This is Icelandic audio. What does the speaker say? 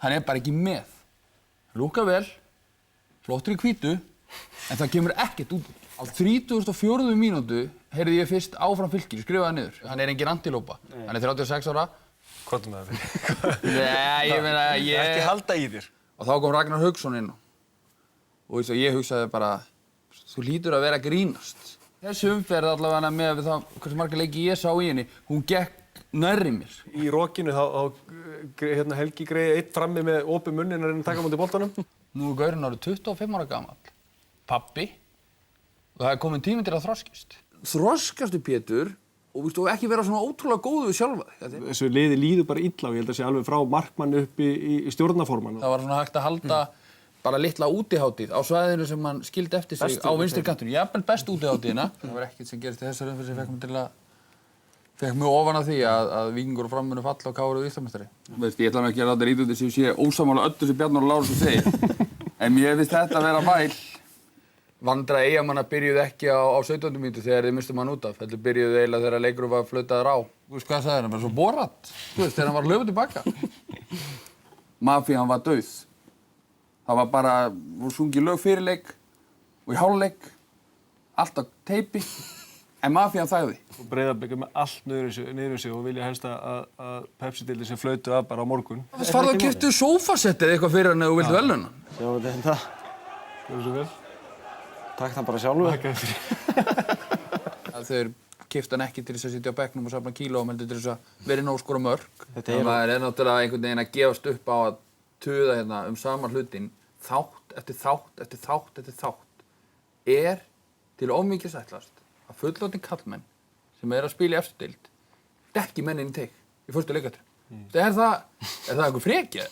Hann bara ekki með. Lúkar vel, flottur í hvítu, en það kemur ekkert út. Á 34. mínútu heyrði ég fyrst áfram Fylkir, skrifaði niður. Hann engin antilópa. Hann 36 ára. Hvað með það fyrir? Nei, ég meina, Ekki halda í þér. Og þá kom Ragnar Hauksson inn. Og ég hugsaði bara, þú hlýtur að vera að grínast. Þessi umferð allavega með við það, hversu marga leiki ég sá í henni, hún gekk nærri mér. Í rokinu þá Helgi greiði einn frammi með opið munnin að reyna að taka á móti boltanum. Nú gaurinn árið 25 ára gamall. Pabbi. Og það komin tími til að þroskast. Þroskastu Pétur og ekki vera svona ótrúlega góðu við sjálfa þig. Þessu liði líður bara illa og ég held að sé alveg frá markmann upp í stjórnarformann. Það var svona hægt að halda bara litla útihátíð á svæðinu sem hann skildi eftir sig á vinstri kantinum. Jafnvel bestu útihátíðina. Það var ekkert sem gerist í þessari umferð sem fekk mig ofan af því að Víkingur og Fram munu falla og KR Íslandsmeistari. Ég ætla ekki að láta rýta út þessi og sé ósammála öllu sem Bjarnar og Lárusson segir. En mér finnst þetta að vera væl. Vandræði Eyjamanna byrjuðu ekki á 17. mínútu þegar þið misstu mann út af. Þetta byrjuðu eiginlega þegar leikurinn var flautaður á. Þú veist hvað sagði hann? Bara svo Borat. Þú veist, þegar hann var hlaupa tilbaka. Mafían var dauð. Það var bara, voru sungið lög fyrir leik og í hálfleik, allt á teipi, en Mafían þagði. Og Breiðablik með allt niður sig og vilja helst að Pepsi-deildin sem flautu af bara á morgun. Þess farðu að keyptu sófasettið eitthvað fyrir hann ef þú viltu veluna. Sjáum við þetta. Gjörðu svo vel. Takk það bara sjálfu. Takk fyrir. Þeir keyptu hann ekki til þess að sitja á bekknum og safna kílóum heldur til þess að vera inn á skora mörk. Maður náttúrulega einhvern veginn að gefast upp á að tuða hérna sama hlutin þátt eftir þátt eftir þátt eftir þátt til ómikið ætlast að fullorðnir karlmenn sem að spila í efstu deild dekki menn inn í teig í fyrstu leikatriðum. Er það einhver frekja?